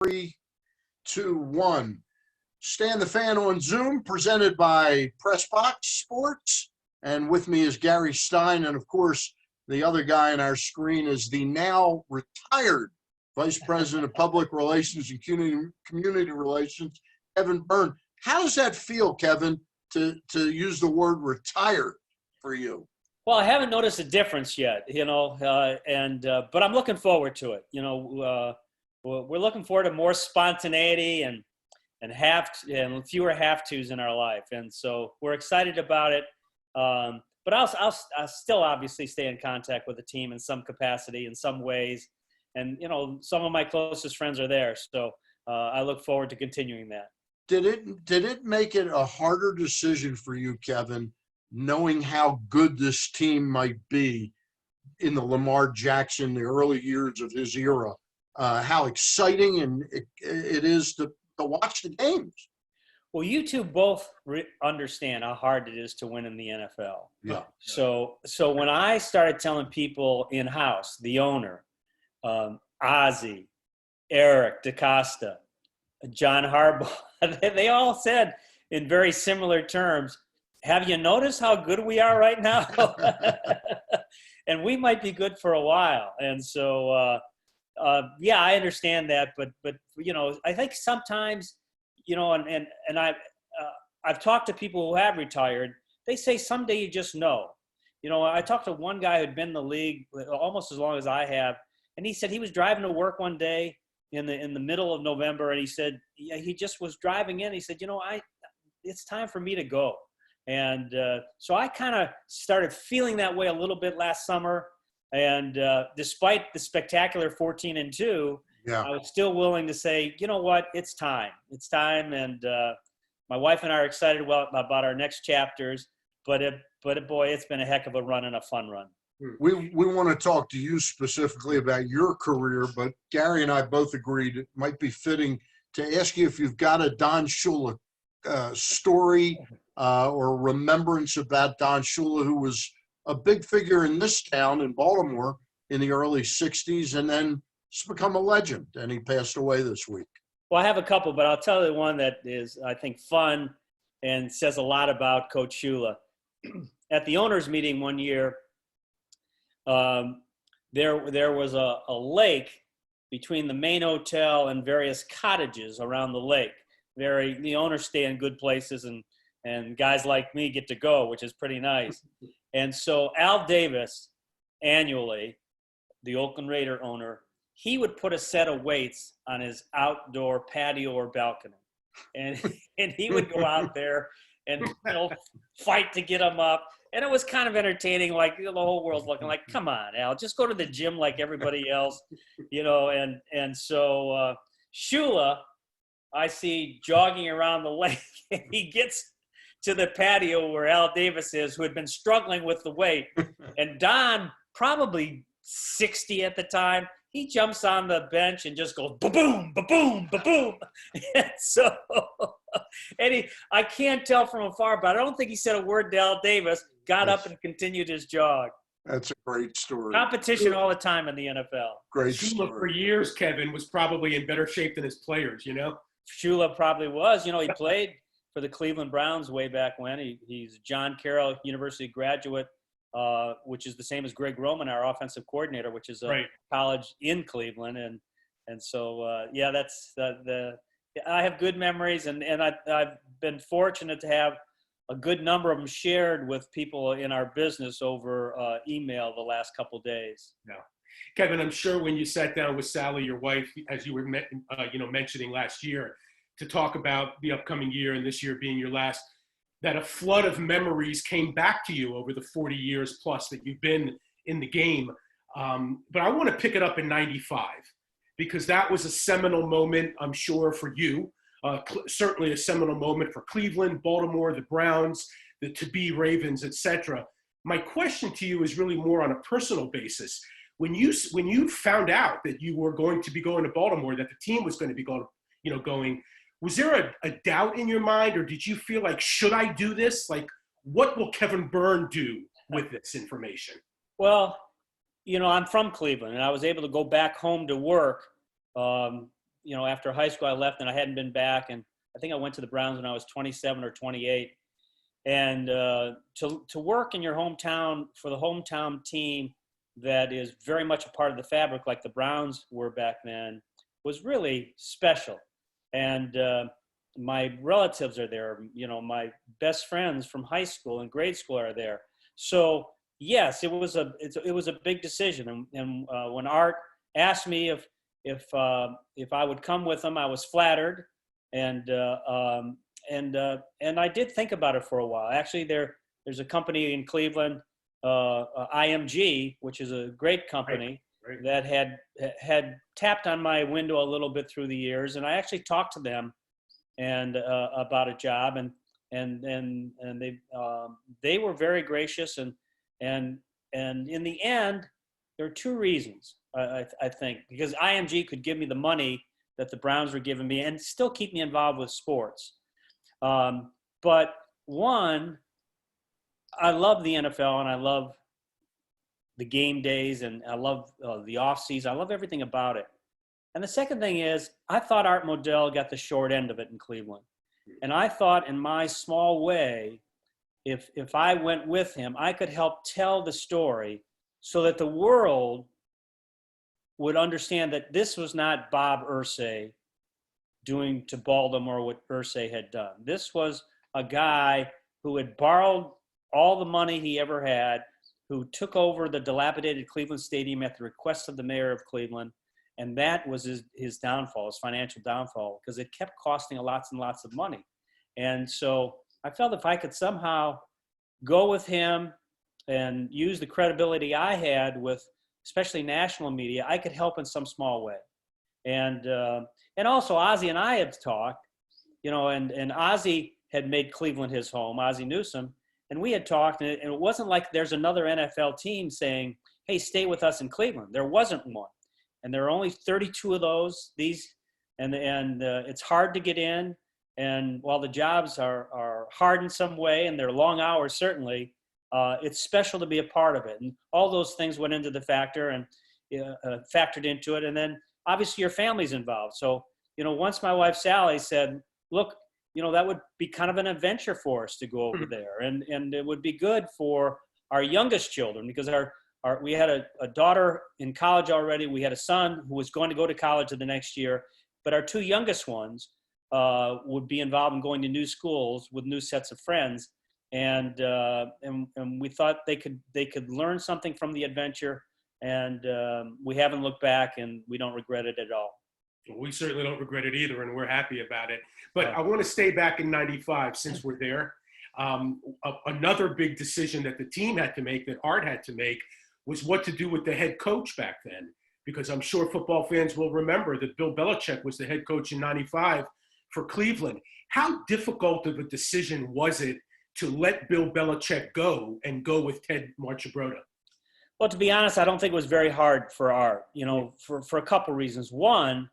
3, 2, 1. Stan the Fan on Zoom, presented by Pressbox Sports. And with me is Gary Stein. And of course, the other guy on our screen is the now retired Vice President of Public Relations and Community Relations, Kevin Byrne. How does that feel, Kevin, to use the word retired for you? Well, I haven't noticed a difference yet, but I'm looking forward to it. We're looking forward to more spontaneity and fewer have-tos in our life, and so we're excited about it. But I'll still obviously stay in contact with the team in some capacity, in some ways, and some of my closest friends are there, so I look forward to continuing that. Did it make it a harder decision for you, Kevin, knowing how good this team might be in the Lamar Jackson, the early years of his era, how exciting and it is to watch the games? Well, you two both understand how hard it is to win in the NFL. Yeah. So when I started telling people in-house, the owner, Ozzie, Eric DeCosta, John Harbaugh, they all said in very similar terms, have you noticed how good we are right now? And we might be good for a while. And so, I understand that. But I think sometimes, I've talked to people who have retired. They say someday you just know. I talked to one guy who'd been in the league almost as long as I have, and he said he was driving to work one day in the middle of November, and he said he just was driving in. He said, it's time for me to go. And so I kind of started feeling that way a little bit last summer. And despite the spectacular 14-2, yeah, I was still willing to say, you know what, it's time. It's time. And my wife and I are excited about our next chapters. But boy, it's been a heck of a run and a fun run. We want to talk to you specifically about your career, but Gary and I both agreed it might be fitting to ask you if you've got a Don Shula story or remembrance about Don Shula, who was a big figure in this town in Baltimore in the early 60s, and then he's become a legend, and he passed away this week. Well, I have a couple, but I'll tell you one that is, I think, fun and says a lot about Coach Shula. At the owners' meeting one year, there was a lake between the main hotel and various cottages around the lake. The owners stay in good places, and guys like me get to go, which is pretty nice. And so Al Davis, annually, the Oakland Raider owner, he would put a set of weights on his outdoor patio or balcony. And he would go out there and fight to get them up. And it was kind of entertaining, like the whole world's looking like, come on, Al, just go to the gym like everybody else, and so Shula, I see jogging around the lake, and he gets to the patio where Al Davis is, who had been struggling with the weight. And Don, probably 60 at the time, he jumps on the bench and just goes ba-boom, ba-boom, ba-boom. And so, I can't tell from afar, but I don't think he said a word to Al Davis, got up and continued his jog. That's a great story. Competition all the time in the NFL. Great Shula story. For years, Kevin, was probably in better shape than his players, Shula probably was. He played for the Cleveland Browns way back when. He's a John Carroll University graduate, which is the same as Greg Roman, our offensive coordinator, which is a college in Cleveland. And so, that's I have good memories, and I've been fortunate to have a good number of them shared with people in our business over email the last couple of days. Yeah. Kevin, I'm sure when you sat down with Sally, your wife, as you were mentioning last year, to talk about the upcoming year and this year being your last, that a flood of memories came back to you over the 40 years plus that you've been in the game. But I want to pick it up in 95, because that was a seminal moment, I'm sure, for you. Certainly a seminal moment for Cleveland, Baltimore, the Browns, the to-be Ravens, etc. My question to you is really more on a personal basis. When you found out that you were going to be going to Baltimore, that the team was going to be going, was there a doubt in your mind, or did you feel like, should I do this? Like, what will Kevin Byrne do with this information? Well, I'm from Cleveland, and I was able to go back home to work, after high school, I left and I hadn't been back. And I think I went to the Browns when I was 27 or 28. And to work in your hometown for the hometown team that is very much a part of the fabric, like the Browns were back then, was really special. And my relatives are there. My best friends from high school and grade school are there. So yes, it was a big decision. And when Art asked me if I would come with him, I was flattered. And I did think about it for a while. Actually, there's a company in Cleveland, IMG, which is a great company, right. That had tapped on my window a little bit through the years, and I actually talked to them and about a job, and they were very gracious, and in the end, there are two reasons I think, because IMG could give me the money that the Browns were giving me and still keep me involved with sports. But one, I love the NFL and I love the game days and I love the off season. I love everything about it. And the second thing is, I thought Art Modell got the short end of it in Cleveland. And I thought in my small way, if I went with him, I could help tell the story so that the world would understand that this was not Bob Irsay doing to Baltimore what Irsay had done. This was a guy who had borrowed all the money he ever had, who took over the dilapidated Cleveland Stadium at the request of the mayor of Cleveland. And that was his downfall, his financial downfall, because it kept costing lots and lots of money. And so I felt if I could somehow go with him and use the credibility I had with especially national media, I could help in some small way. And also Ozzie and I had talked, and Ozzie had made Cleveland his home, Ozzie Newsome, and we had talked, and it wasn't like there's another NFL team saying, hey, stay with us in Cleveland. There wasn't one. And there are only 32 of those, and it's hard to get in. And while the jobs are hard in some way, and they're long hours, certainly, it's special to be a part of it. And all those things went into the factor and factored into it. And then obviously your family's involved. So, once my wife, Sally, said, look, that would be kind of an adventure for us to go over there. And it would be good for our youngest children, because we had a daughter in college already. We had a son who was going to go to college the next year, but our two youngest ones would be involved in going to new schools with new sets of friends. And we thought they could learn something from the adventure, and we haven't looked back, and we don't regret it at all. We certainly don't regret it either, and we're happy about it. But I want to stay back in '95 since we're there. Another big decision that the team had to make, that Art had to make, was what to do with the head coach back then. Because I'm sure football fans will remember that Bill Belichick was the head coach in '95 for Cleveland. How difficult of a decision was it to let Bill Belichick go and go with Ted Marchibroda? Well, to be honest, I don't think it was very hard for Art, for a couple reasons. One,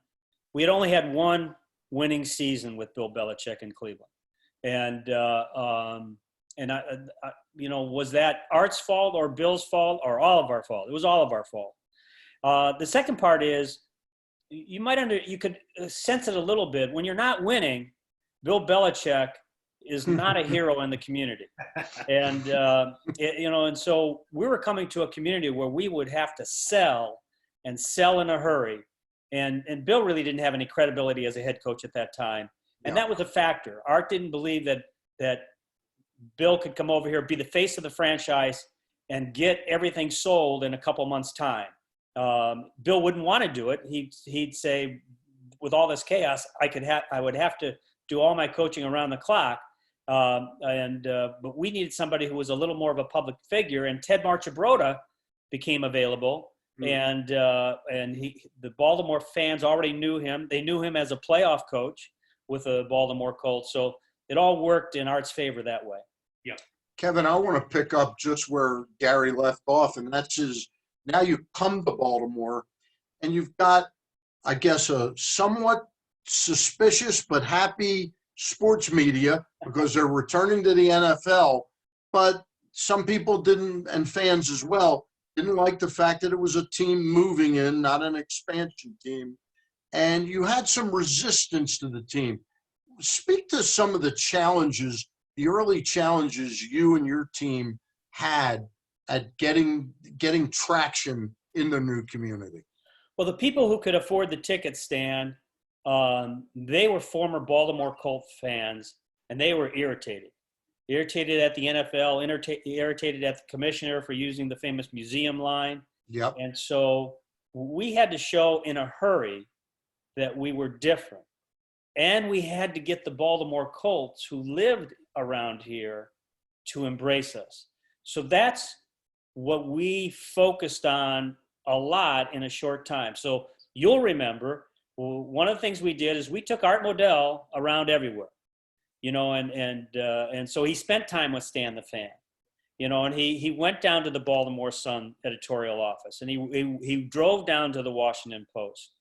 we had only had one winning season with Bill Belichick in Cleveland. And was that Art's fault or Bill's fault or all of our fault? It was all of our fault. The second part is you could sense it a little bit. When you're not winning, Bill Belichick is not a hero in the community. And, and so we were coming to a community where we would have to sell in a hurry. And Bill really didn't have any credibility as a head coach at that time. And that was a factor. Art didn't believe that Bill could come over here, be the face of the franchise, and get everything sold in a couple months' time. Bill wouldn't want to do it. He'd say, with all this chaos, I would have to do all my coaching around the clock. But we needed somebody who was a little more of a public figure, and Ted Marchibroda became available. And the Baltimore fans already knew him. They knew him as a playoff coach with the Baltimore Colts. So it all worked in Art's favor that way. Yeah. Kevin, I want to pick up just where Gary left off, and that's now you come to Baltimore and you've got, I guess, a somewhat suspicious but happy sports media because they're returning to the NFL. But some people didn't, and fans as well, didn't like the fact that it was a team moving in, not an expansion team. and you had some resistance to the team. Speak to some of the challenges, the early challenges you and your team had at getting traction in the new community. Well, the people who could afford the ticket stand, they were former Baltimore Colts fans, and they were irritated. Irritated at the NFL, irritated at the commissioner for using the famous museum line. Yep. And so we had to show in a hurry that we were different. And we had to get the Baltimore Colts, who lived around here, to embrace us. So that's what we focused on a lot in a short time. So you'll remember, one of the things we did is we took Art Modell around everywhere, and so he spent time with Stan the Fan, and he went down to the Baltimore Sun editorial office, and he drove down to the Washington Post.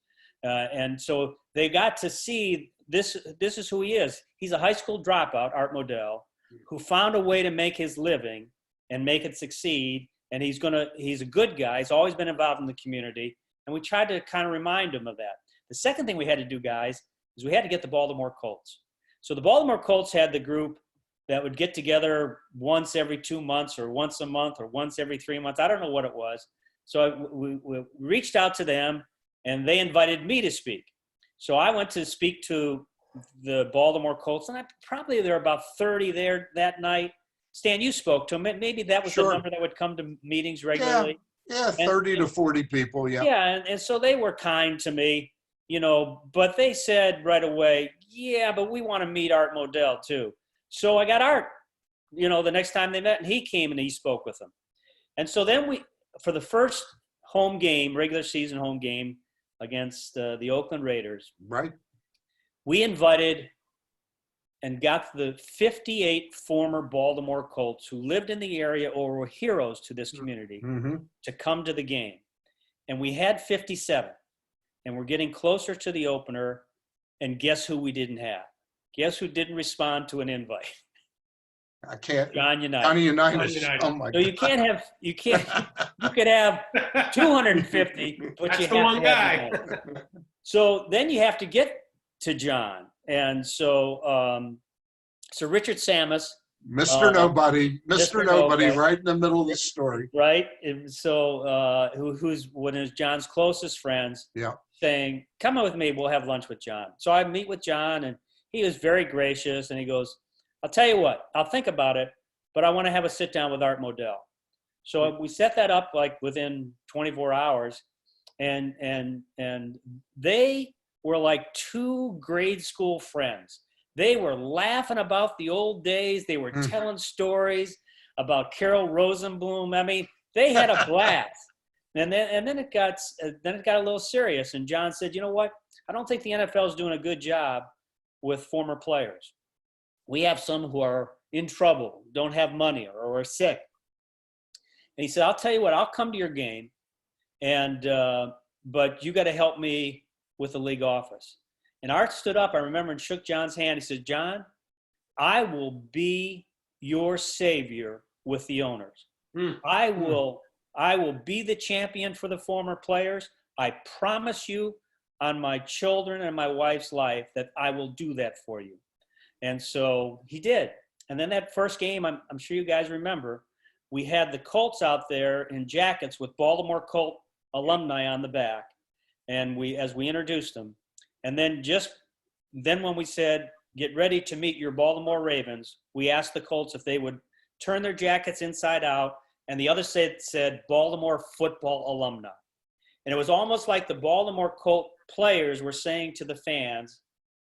And so they got to see this is who he is. He's a high school dropout, Art Modell, who found a way to make his living and make it succeed. And he's a good guy. He's always been involved in the community. And we tried to kind of remind him of that. The second thing we had to do, guys, is we had to get the Baltimore Colts. So the Baltimore Colts had the group that would get together once every 2 months or once a month or once every 3 months. I don't know what it was. So we reached out to them, and they invited me to speak. So I went to speak to the Baltimore Colts, and there were about 30 there that night. Stan, you spoke to them. Maybe that was Sure. the number that would come to meetings regularly. Yeah, 30 to 40 people, yeah. Yeah, and so they were kind to me, but they said right away, yeah, but we want to meet Art Modell too. So I got Art, the next time they met, and he came and he spoke with them. And so then for the first home game, regular season home game against the Oakland Raiders, Right. we invited and got the 58 former Baltimore Colts who lived in the area or were heroes to this community to come to the game. And we had 57. And we're getting closer to the opener. And guess who we didn't have? Guess who didn't respond to an invite? I can't. John Unitas. Johnny Unitas. John Unitas. Oh my So God. you could have 250, but That's you the have one to have guy. Unitas. So then you have to get to John. And so Richard Samus, Mr. Nobody, Mr. Mr. Nobody, Nobody. right in the middle of the story. right? So who's one of John's closest friends, Yeah. saying, "Come on with me, we'll have lunch with John." So I meet with John, and he was very gracious, and he goes, "I'll tell you what, I'll think about it, but I want to have a sit down with Art Modell." So we set that up like within 24 hours, and they were like two grade school friends. They were laughing about the old days. They were telling stories about Carol Rosenblum. I mean, they had a blast. And then it got a little serious. And John said, "You know what? I don't think the NFL is doing a good job with former players. We have some who are in trouble, don't have money, or are sick." And he said, "I'll tell you what. I'll come to your game, but you got to help me with the league office." And Art stood up, I remember, and shook John's hand. He said, "John, I will be your savior with the owners. I will be the champion for the former players. I promise you on my children and my wife's life that I will do that for you." And so he did. And then that first game, I'm sure you guys remember, we had the Colts out there in jackets with Baltimore Colt alumni on the back. And as we introduced them, and then when we said, "Get ready to meet your Baltimore Ravens," we asked the Colts if they would turn their jackets inside out, and the other side said Baltimore football alumni. And it was almost like the Baltimore Colt players were saying to the fans,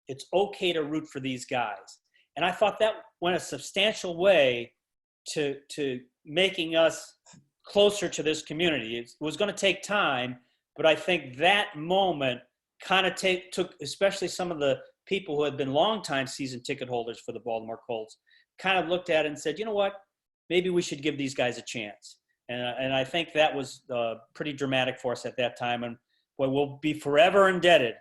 it's okay to root for these guys. And I thought that went a substantial way to making us closer to this community. It was going to take time, but I think that moment kind of took, especially some of the people who had been longtime season ticket holders for the Baltimore Colts, kind of looked at it and said, "You know what? Maybe we should give these guys a chance." And I think that was pretty dramatic for us at that time. And boy, we'll be forever indebted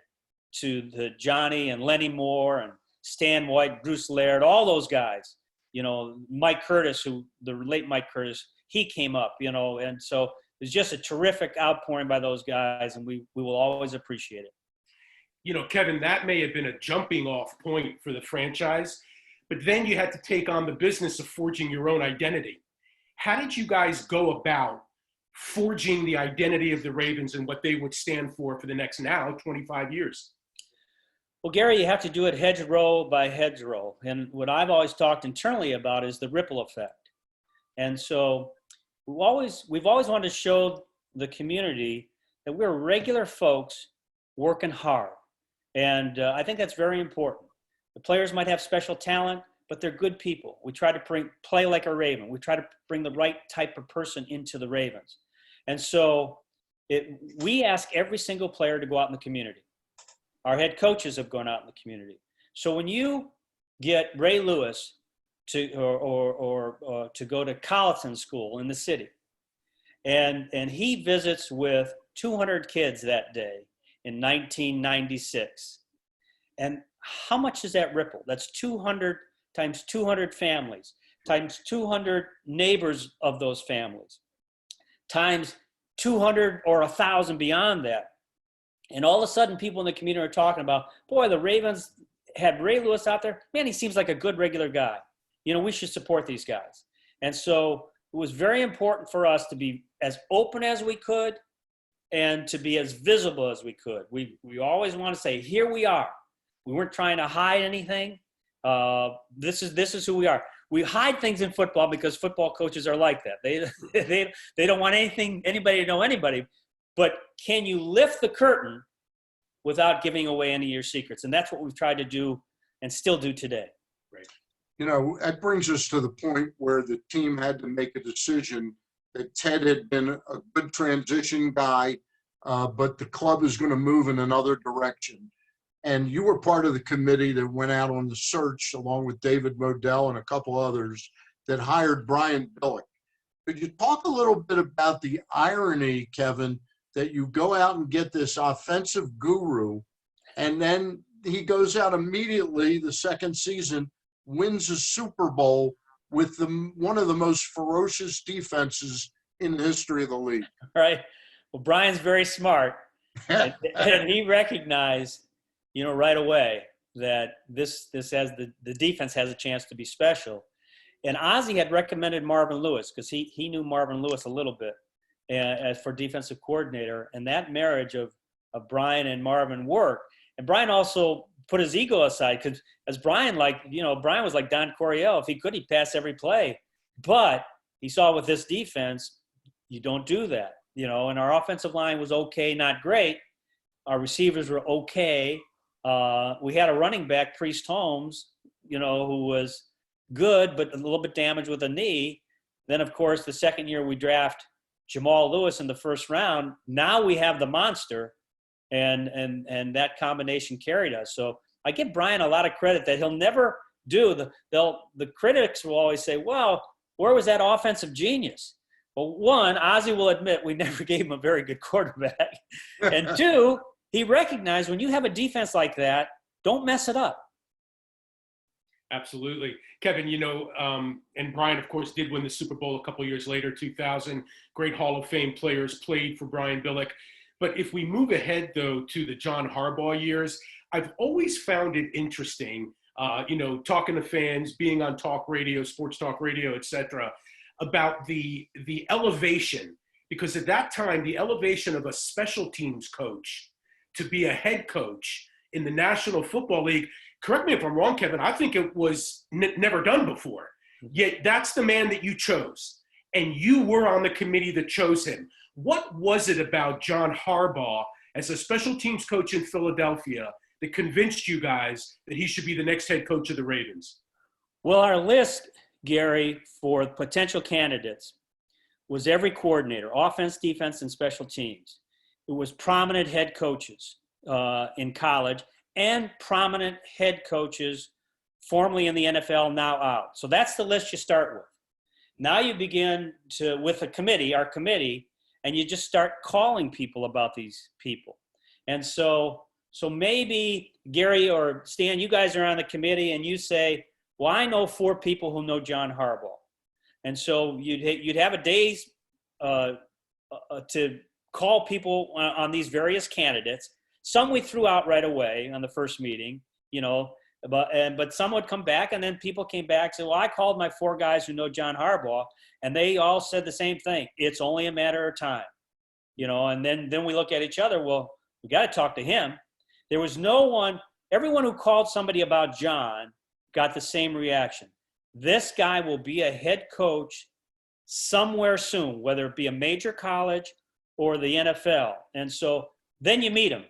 to the Johnny and Lenny Moore and Stan White, Bruce Laird, all those guys. Mike Curtis, the late Mike Curtis, he came up, and so it was just a terrific outpouring by those guys, and we will always appreciate it. Kevin, that may have been a jumping off point for the franchise, but then you had to take on the business of forging your own identity. How did you guys go about forging the identity of the Ravens and what they would stand for the next now 25 years? Well, Gary, you have to do it hedgerow by hedgerow. And what I've always talked internally about is the ripple effect. And so we've always wanted to show the community that we're regular folks working hard. And I think that's very important. The players might have special talent, but they're good people. We try to play like a Raven. We try to bring the right type of person into the Ravens. And so we ask every single player to go out in the community. Our head coaches have gone out in the community. So when you get Ray Lewis to go to Colleton School in the city, and he visits with 200 kids that day in 1996, and how much is that ripple? That's 200 times 200 families, times 200 neighbors of those families, times 200 or 1,000 beyond that. And all of a sudden, people in the community are talking about, boy, the Ravens had Ray Lewis out there. Man, he seems like a good regular guy. We should support these guys. And so it was very important for us to be as open as we could and to be as visible as we could. We always want to say, here we are. We weren't trying to hide anything. This is who we are. We hide things in football because football coaches are like that. They don't want anybody to know anybody. But can you lift the curtain without giving away any of your secrets? And that's what we've tried to do and still do today. Right. That brings us to the point where the team had to make a decision that Ted had been a good transition guy, but the club is going to move in another direction. And you were part of the committee that went out on the search along with David Modell and a couple others that hired Brian Billick. Could you talk a little bit about the irony, Kevin, that you go out and get this offensive guru, and then he goes out immediately the second season, wins a Super Bowl with one of the most ferocious defenses in the history of the league? Right. Well, Brian's very smart, and he recognized, right away that this has the defense has a chance to be special. And Ozzie had recommended Marvin Lewis because he knew Marvin Lewis a little bit as for defensive coordinator. And that marriage of Brian and Marvin worked. And Brian also put his ego aside because as Brian, Brian was like Don Coryell. If he could, he'd pass every play. But he saw with this defense, you don't do that. And our offensive line was okay, not great. Our receivers were okay. We had a running back, Priest Holmes, who was good, but a little bit damaged with a knee. Then, of course, the second year we draft Jamal Lewis in the first round. Now we have the monster, and that combination carried us. So I give Brian a lot of credit that he'll never do. The critics will always say, well, where was that offensive genius? Well, one, Ozzie will admit we never gave him a very good quarterback. And two, he recognized when you have a defense like that, don't mess it up. Absolutely. Kevin, and Brian, of course, did win the Super Bowl a couple years later, 2000. Great Hall of Fame players played for Brian Billick. But if we move ahead, though, to the John Harbaugh years, I've always found it interesting, talking to fans, being on talk radio, sports talk radio, et cetera, about the elevation. Because at that time, the elevation of a special teams coach to be a head coach in the National Football League, correct me if I'm wrong, Kevin, I think it was never done before. Yet that's the man that you chose. And you were on the committee that chose him. What was it about John Harbaugh as a special teams coach in Philadelphia that convinced you guys that he should be the next head coach of the Ravens? Well, our list, Gary, for potential candidates was every coordinator, offense, defense, and special teams. It was prominent head coaches in college and prominent head coaches formerly in the NFL, now out. So that's the list you start with. Now you begin with our committee, and you just start calling people about these people. And so maybe Gary or Stan, you guys are on the committee and you say, well, I know 4 people who know John Harbaugh. And so you'd have a days to call people on these various candidates, Some we threw out right away on the first meeting, but some would come back, and then people came back and said, well, I called my 4 guys who know John Harbaugh, and they all said the same thing. It's only a matter of time, and then we look at each other. Well, we got to talk to him. There was everyone who called somebody about John got the same reaction. This guy will be a head coach somewhere soon, whether it be a major college or the NFL. And so then you meet him.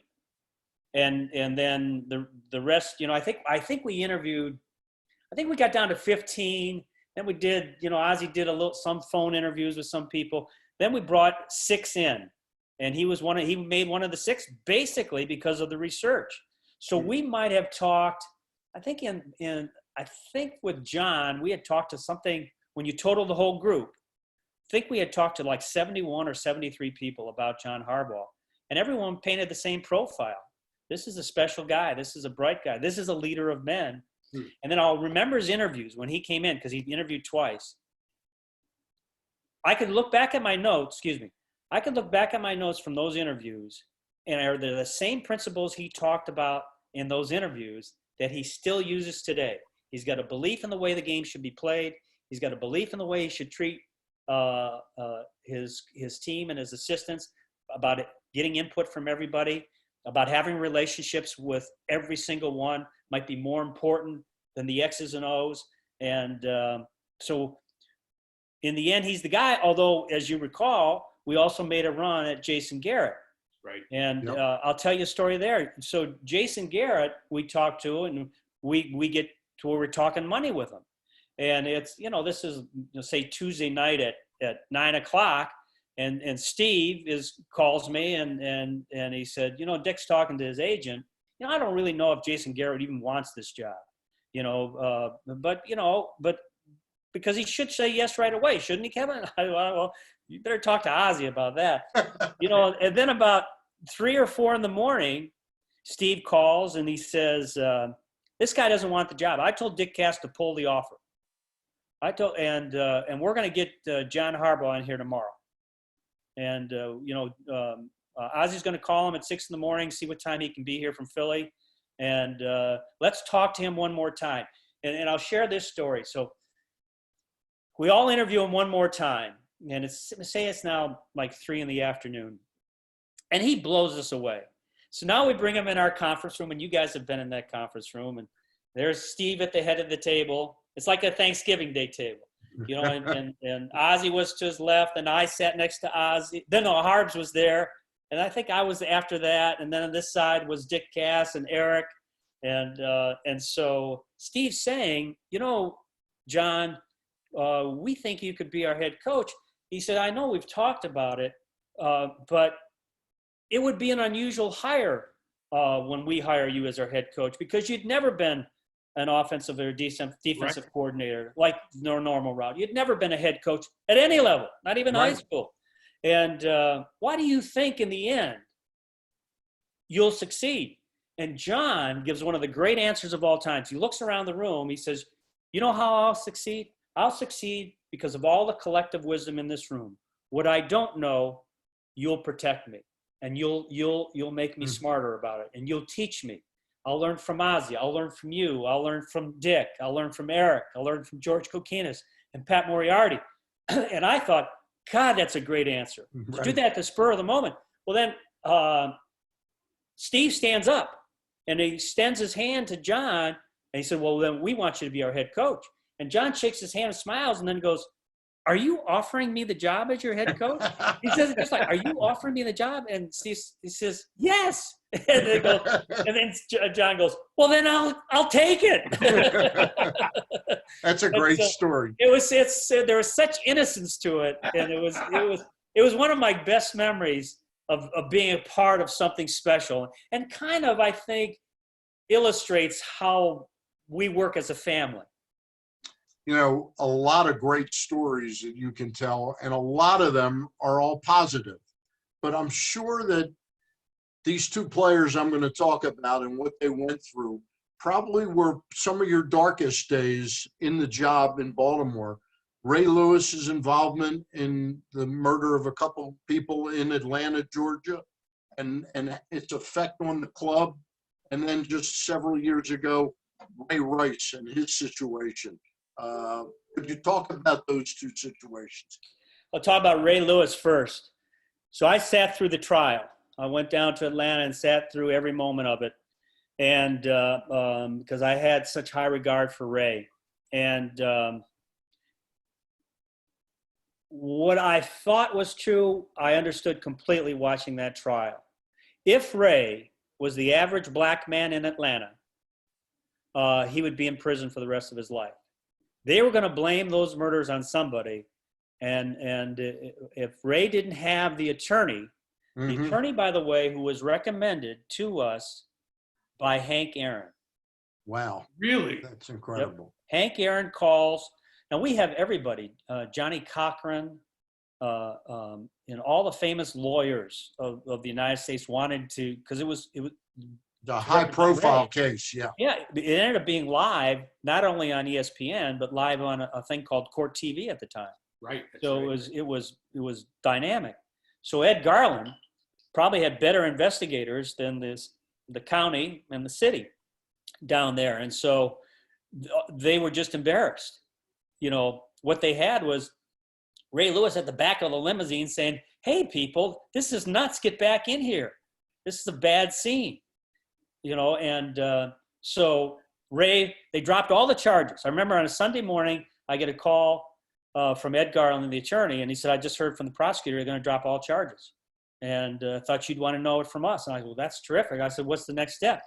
And then the rest, I think we interviewed, I think we got down to 15. Then we did, Ozzie did some phone interviews with some people. Then we brought 6 in, and he made one of the 6 basically because of the research. So we might have talked, I think I think with John, we had talked to something, when you total the whole group, I think we had talked to like 71 or 73 people about John Harbaugh, and everyone painted the same profile. This is a special guy. This is a bright guy. This is a leader of men. And then I'll remember his interviews when he came in, because he interviewed twice. I could look back at my notes, I could look back at my notes from those interviews, and are there the same principles he talked about in those interviews that he still uses today. He's got a belief in the way the game should be played. He's got a belief in the way he should treat his team and his assistants, about it, getting input from everybody, about having relationships with every single one might be more important than the X's and O's. And so in the end, he's the guy, although, as you recall, we also made a run at Jason Garrett. Right. And I'll tell you a story there. So Jason Garrett, we talked to, and we get to where we're talking money with him. And it's, this is, say Tuesday night at 9:00, and Steve calls me and he said, Dick's talking to his agent. I don't really know if Jason Garrett even wants this job, but because he should say yes right away, shouldn't he, Kevin? Well, you better talk to Ozzie about that. And then about 3 or 4 in the morning, Steve calls and he says, this guy doesn't want the job. I told Dick Cass to pull the offer. And we're going to get John Harbaugh in here tomorrow. And, Ozzie's going to call him at 6 in the morning, see what time he can be here from Philly. And let's talk to him one more time. And I'll share this story. So we all interview him one more time. And it's now like 3 in the afternoon. And he blows us away. So now we bring him in our conference room, and you guys have been in that conference room. And there's Steve at the head of the table. It's like a Thanksgiving Day table. And Ozzie was to his left, and I sat next to Ozzie. Then Harbs was there, and I think I was after that. And then on this side was Dick Cass and Eric. And so Steve's saying, John, we think you could be our head coach. He said, I know we've talked about it, but it would be an unusual hire when we hire you as our head coach, because you'd never been an offensive or defensive coordinator like no normal route. You'd never been a head coach at any level, not even high school. And why do you think in the end you'll succeed? And John gives one of the great answers of all time. He looks around the room. He says, you know how I'll succeed? I'll succeed because of all the collective wisdom in this room. What I don't know, you'll protect me, and you'll make me smarter about it, and you'll teach me. I'll learn from Ozzie. I'll learn from you. I'll learn from Dick. I'll learn from Eric. I'll learn from George Kokinis and Pat Moriarty. And I thought, God, that's a great answer. Right. To do that at the spur of the moment. Well, then Steve stands up, and he extends his hand to John, and he said, well, then we want you to be our head coach. And John shakes his hand and smiles, and then goes, are you offering me the job as your head coach? He says it just like, are you offering me the job? And Steve, he says, yes. And then John goes, well, then I'll take it. That's a great story. There was such innocence to it. And it was one of my best memories of being a part of something special, and kind of, I think, illustrates how we work as a family. A lot of great stories that you can tell, and a lot of them are all positive. But I'm sure that these 2 players I'm going to talk about and what they went through probably were some of your darkest days in the job in Baltimore. Ray Lewis's involvement in the murder of a couple people in Atlanta, Georgia, and its effect on the club, and then just several years ago, Ray Rice and his situation. Could you talk about those two situations? I'll talk about Ray Lewis first. So I sat through the trial. I went down to Atlanta and sat through every moment of it, and because I had such high regard for Ray. And what I thought was true, I understood completely watching that trial. If Ray was the average black man in Atlanta, he would be in prison for the rest of his life. They were going to blame those murders on somebody. And if Ray didn't have the attorney, the attorney, by the way, who was recommended to us by Hank Aaron. Wow. Really? That's incredible. Yep. Hank Aaron calls. Now we have everybody, Johnny Cochran, and all the famous lawyers of the United States wanted to, because it was The high profile case, yeah. Yeah, it ended up being live, not only on ESPN, but live on a thing called Court TV at the time. Right. So right. it was dynamic. So Ed Garland probably had better investigators than the county and the city down there, and so they were just embarrassed. You know, what they had was Ray Lewis at the back of the limousine saying, "Hey, people, this is nuts. Get back in here. This is a bad scene." You know, and so Ray, they dropped all the charges. I remember on a Sunday morning, I get a call from Ed Garland, the attorney, and he said, "I just heard from the prosecutor, they're going to drop all charges. And thought you'd want to know it from us." And I said, "Well, that's terrific." I said, "What's the next step?"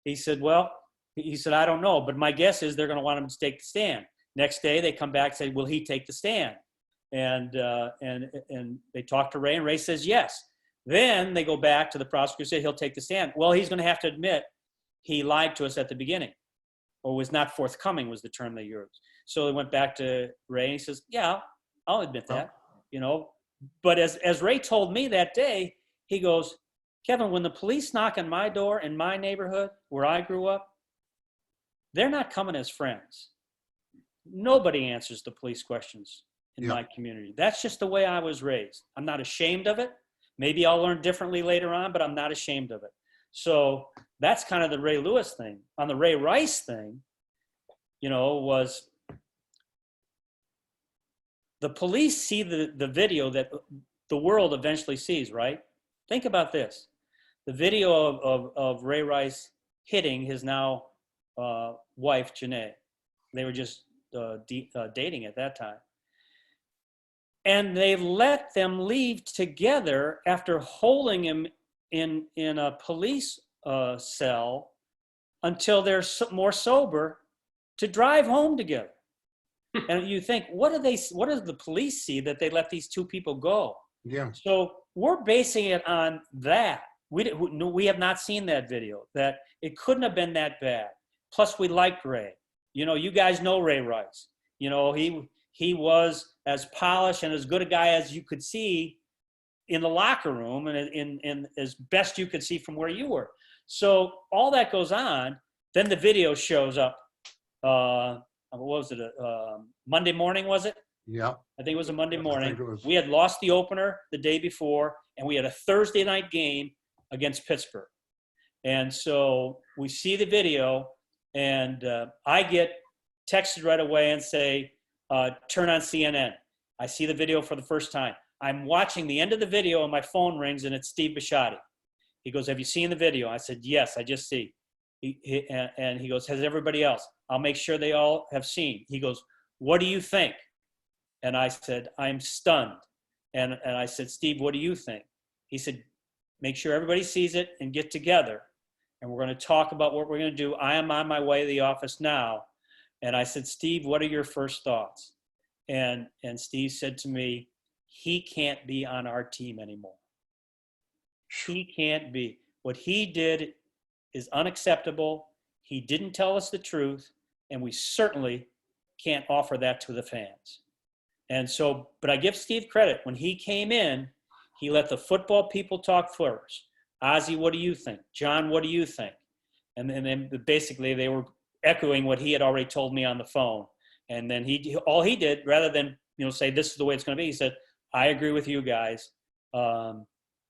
He said, "I don't know, but my guess is they're going to want him to take the stand." Next day, they come back and say, "Will he take the stand?" And they talk to Ray, and Ray says yes. Then they go back to the prosecutor and say he'll take the stand. Well, he's going to have to admit he lied to us at the beginning, or was not forthcoming was the term they used. So they went back to Ray, and he says, "Yeah, I'll admit that." You know, but as Ray told me that day, he goes, "Kevin, when the police knock on my door in my neighborhood where I grew up, they're not coming as friends. Nobody answers the police questions in my community. That's just the way I was raised. I'm not ashamed of it. Maybe I'll learn differently later on, but I'm not ashamed of it." So that's kind of the Ray Lewis thing. On the Ray Rice thing, you know, was the police see the video that the world eventually sees, right? Think about this. The video of Ray Rice hitting his now wife, Janae. They were just dating at that time. And they let them leave together after holding him in a police cell until they're more sober to drive home together. And you think, what does the police see that they let these two people go? Yeah. So we're basing it on that. We have not seen that video, that it couldn't have been that bad. Plus, we liked Ray. You know, you guys know Ray Rice. You know, he was as polished and as good a guy as you could see in the locker room, and in as best you could see from where you were. So all that goes on. Then the video shows up. What was it? Monday morning, was it? Yeah. I think it was a Monday morning. Was. We had lost the opener the day before, and we had a Thursday night game against Pittsburgh. And so we see the video, and I get texted right away and say, turn on CNN. I see the video for the first time. I'm watching the end of the video, and my phone rings, and it's Steve Bisciotti. He goes, "Have you seen the video?" I said, "Yes, I just see." And he goes, "Has everybody else?" "I'll make sure they all have seen." He goes, "What do you think?" And I said, "I'm stunned." And I said, "Steve, what do you think?" He said, "Make sure everybody sees it and get together. And we're going to talk about what we're going to do. I am on my way to the office now." And I said, "Steve, what are your first thoughts?" And Steve said to me, "He can't be on our team anymore. He can't be. What he did is unacceptable. He didn't tell us the truth, and we certainly can't offer that to the fans." And so, but I give Steve credit. When he came in, he let the football people talk first. "Ozzie, what do you think? John, what do you think?" And then basically they were echoing what he had already told me on the phone. And then all he did, rather than say this is the way it's going to be, he said, "I agree with you guys.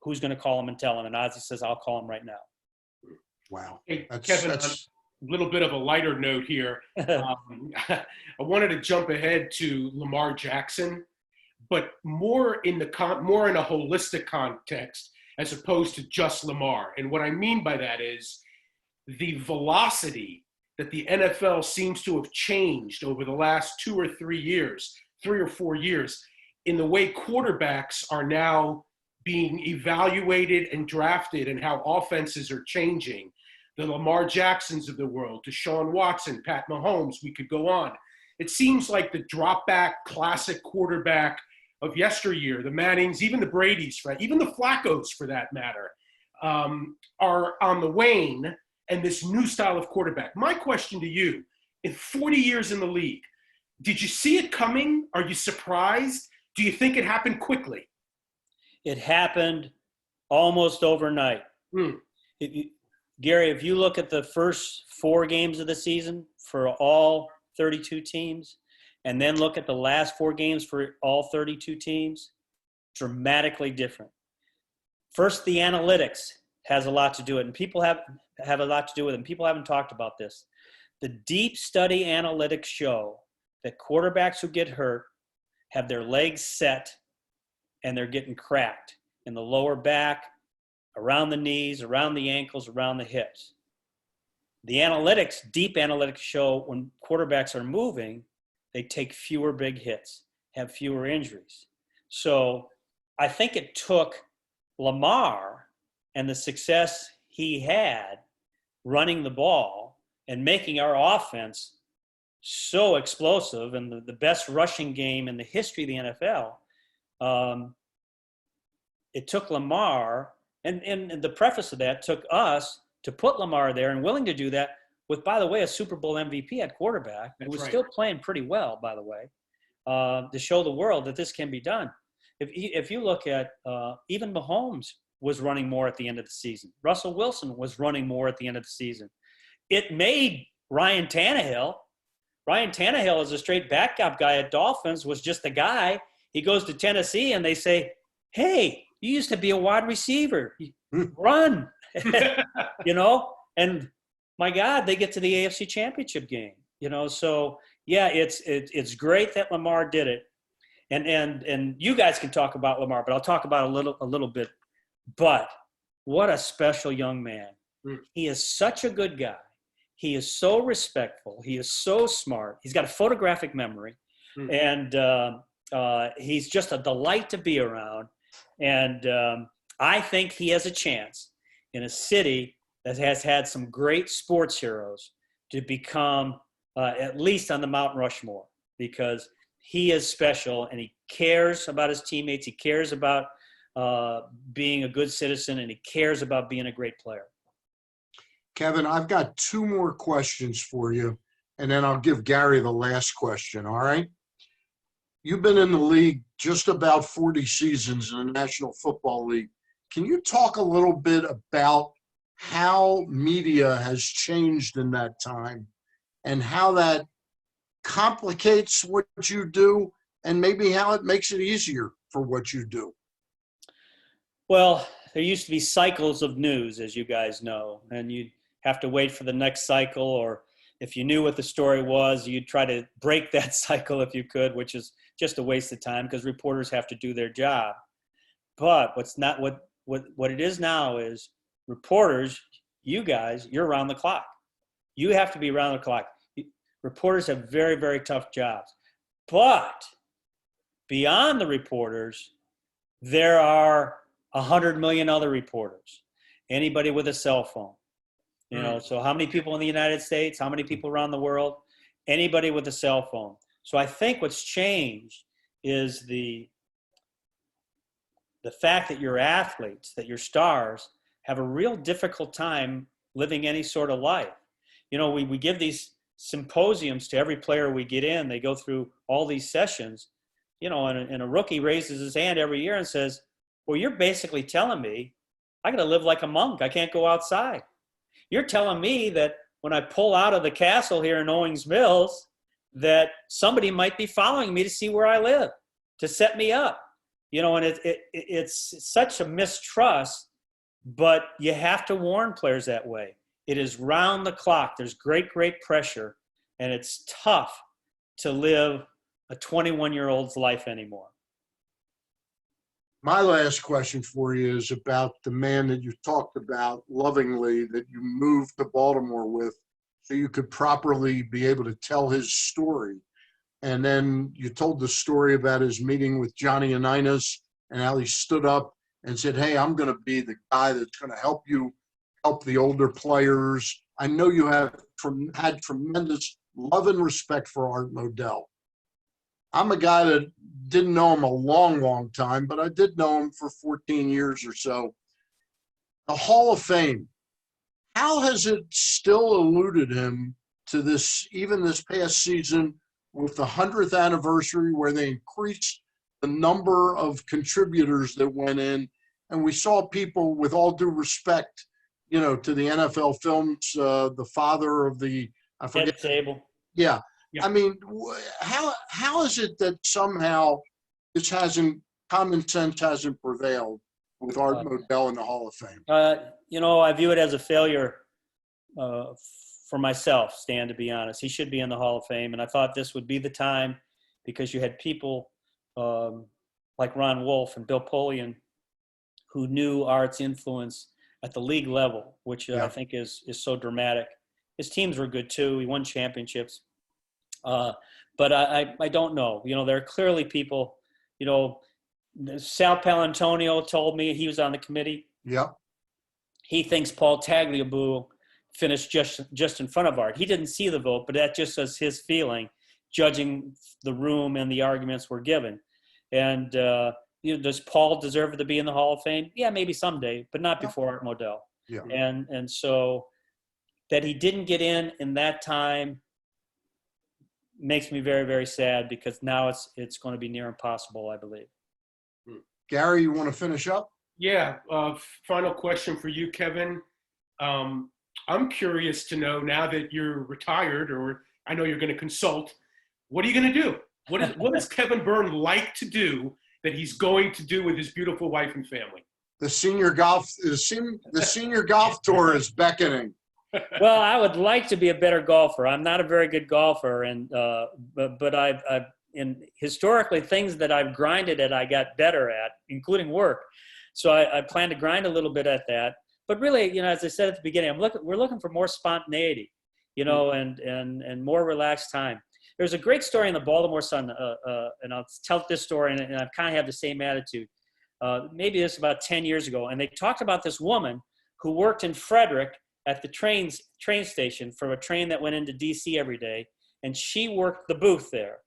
who's going to call him and tell him? And Ozzie says, I'll call him right now. Wow. Hey, That's, Kevin, that's, a little bit of a lighter note here. I wanted to jump ahead to Lamar Jackson, but more in a holistic context as opposed to just Lamar. And what I mean by that is the velocity that the NFL seems to have changed over the last 2 or 3 years, 3 or 4 years, in the way quarterbacks are now being evaluated and drafted and how offenses are changing. The Lamar Jacksons of the world, Deshaun Watson, Pat Mahomes, we could go on. It seems like the drop back classic quarterback of yesteryear, the Mannings, even the Bradys, right? Even the Flaccos for that matter, are on the wane, and this new style of quarterback. My question to you, in 40 years in the league, did you see it coming? Are you surprised? Do you think it happened quickly? It happened almost overnight. Gary, if you look at the first 4 games of the season for all 32 teams, and then look at the last 4 games for all 32 teams, dramatically different. First, the analytics has a lot to do with it, and people have a lot to do with it, and people haven't talked about this. The deep study analytics show that quarterbacks who get hurt have their legs set and they're getting cracked in the lower back, around the knees, around the ankles, around the hips. The analytics, deep analytics show when quarterbacks are moving, they take fewer big hits, have fewer injuries. So I think it took Lamar and the success he had running the ball and making our offense so explosive and the best rushing game in the history of the NFL. It took Lamar, and the preface of that took us to put Lamar there and willing to do that with, by the way, a Super Bowl MVP at quarterback, who was still playing pretty well, by the way, to show the world that this can be done. If you look at even Mahomes was running more at the end of the season. Russell Wilson was running more at the end of the season. It made Ryan Tannehill is a straight backup guy at Dolphins, was just a guy. He goes to Tennessee and they say, hey, you used to be a wide receiver. Run. And my God, they get to the AFC Championship game. So yeah, it's great that Lamar did it. And you guys can talk about Lamar, but I'll talk about a little bit. But what a special young man. He is such a good guy. He is so respectful. He is so smart. He's got a photographic memory. And he's just a delight to be around. And I think he has a chance in a city that has had some great sports heroes to become at least on the Mount Rushmore, because he is special and he cares about his teammates. He cares about being a good citizen, and he cares about being a great player. Kevin, I've got 2 more questions for you, and then I'll give Gary the last question, all right? You've been in the league just about 40 seasons in the National Football League. Can you talk a little bit about how media has changed in that time and how that complicates what you do and maybe how it makes it easier for what you do? Well, there used to be cycles of news, as you guys know, and you'd have to wait for the next cycle, or if you knew what the story was, you'd try to break that cycle if you could, which is just a waste of time because reporters have to do their job. But what it is now is reporters, you guys, you're around the clock. You have to be around the clock. Reporters have very, very tough jobs. But beyond the reporters, there are 100 million other reporters. Anybody with a cell phone. So how many people in the United States? How many people around the world? Anybody with a cell phone. So I think what's changed is the fact that your athletes, that your stars, have a real difficult time living any sort of life. We give these symposiums to every player we get in. They go through all these sessions, and a rookie raises his hand every year and says, well, you're basically telling me I got to live like a monk. I can't go outside. You're telling me that when I pull out of the castle here in Owings Mills, that somebody might be following me to see where I live, to set me up. And it's such a mistrust, but you have to warn players that way. It is round the clock. There's great pressure, and it's tough to live a 21-year-old's life anymore. My last question for you is about the man that you talked about lovingly that you moved to Baltimore with so you could properly be able to tell his story. And then you told the story about his meeting with Johnny Unitas and how he stood up and said, hey, I'm going to be the guy that's going to help you help the older players. I know you have had tremendous love and respect for Art Modell. I'm a guy that didn't know him a long time, but I did know him for 14 years or so. The Hall of Fame, how has it still eluded him to this, even this past season with the 100th anniversary where they increased the number of contributors that went in, and we saw people, with all due respect, to the NFL Films, the father of the, I forget. Table. Yeah. Yeah. I mean, how is it that somehow common sense hasn't prevailed with Art Modell in the Hall of Fame? I view it as a failure for myself, Stan, to be honest. He should be in the Hall of Fame, and I thought this would be the time because you had people like Ron Wolf and Bill Polian who knew Art's influence at the league level, which I think is so dramatic. His teams were good too. He won championships. But I don't know. There are clearly people, Sal Palantonio told me, he was on the committee. Yeah. He thinks Paul Tagliabue finished just in front of Art. He didn't see the vote, but that just was his feeling, judging the room and the arguments were given. And, does Paul deserve to be in the Hall of Fame? Yeah, maybe someday, but not before Art Modell. Yeah. And so that he didn't get in that time makes me very, very sad because now it's going to be near impossible, I believe. Gary, you want to finish up? Yeah. Final question for you, Kevin. I'm curious to know, now that you're retired, or I know you're going to consult, what are you going to do? What does Kevin Byrne like to do that he's going to do with his beautiful wife and family? The senior golf tour is beckoning. Well, I would like to be a better golfer. I'm not a very good golfer, and but I've historically things that I've grinded at, I got better at, including work. So I plan to grind a little bit at that. But really, as I said at the beginning, we're looking for more spontaneity, and more relaxed time. There's a great story in the Baltimore Sun, and I'll tell this story, and I kind of have the same attitude. Maybe this was about 10 years ago, and they talked about this woman who worked in Frederick at the train station for a train that went into D.C. every day, and she worked the booth there,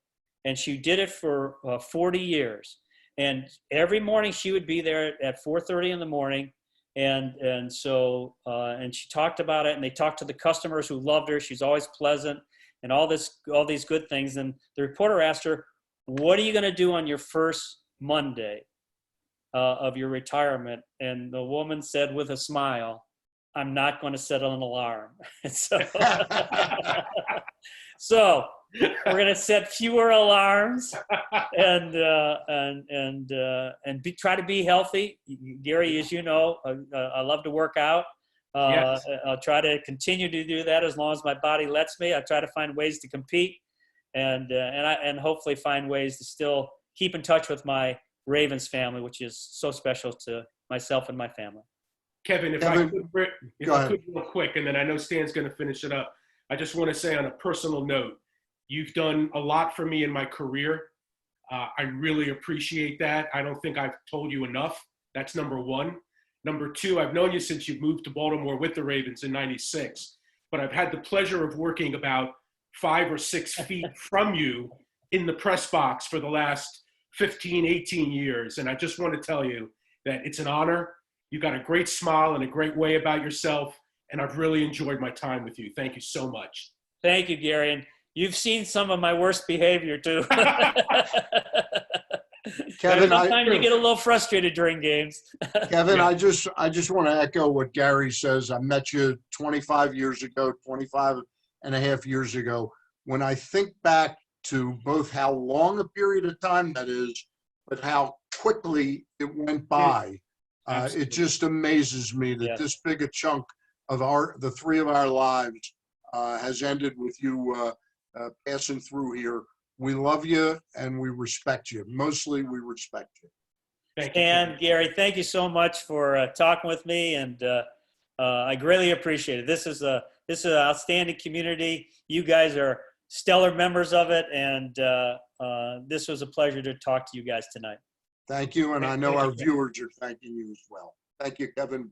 and she did it for 40 years. And every morning she would be there at 4:30 in the morning, and so she talked about it, and they talked to the customers who loved her. She's always pleasant, and all these good things. And the reporter asked her, "What are you going to do on your first Monday of your retirement?" And the woman said with a smile, "I'm not going to set an alarm." So we're going to set fewer alarms and try to be healthy. Gary, as you know, I love to work out. Yes. I'll try to continue to do that as long as my body lets me. I try to find ways to compete and hopefully find ways to still keep in touch with my Ravens family, which is so special to myself and my family. Kevin, if I could real quick, and then I know Stan's going to finish it up. I just want to say on a personal note, you've done a lot for me in my career. I really appreciate that. I don't think I've told you enough. That's number one. Number two, I've known you since you moved to Baltimore with the Ravens in '96, but I've had the pleasure of working about 5 or 6 feet from you in the press box for the last 15, 18 years. And I just want to tell you that it's an honor. You've got a great smile and a great way about yourself, and I've really enjoyed my time with you. Thank you so much. Thank you, Gary. And you've seen some of my worst behavior, too. Kevin, sometimes you get a little frustrated during games. Kevin, yeah. I just want to echo what Gary says. I met you 25 and a half years ago. When I think back to both how long a period of time that is, but how quickly it went by. It Absolutely. just amazes me that Yes. this big a chunk of the three of our lives has ended with you passing through here. We love you and we respect you. Mostly we respect you. Thank you, And Kevin. Gary, thank you so much for talking with me, and I greatly appreciate it. This is an outstanding community. You guys are stellar members of it, and this was a pleasure to talk to you guys tonight. Thank you. And I know Thank you, our Kevin. viewers are thanking you as well. Thank you, Kevin Byrne.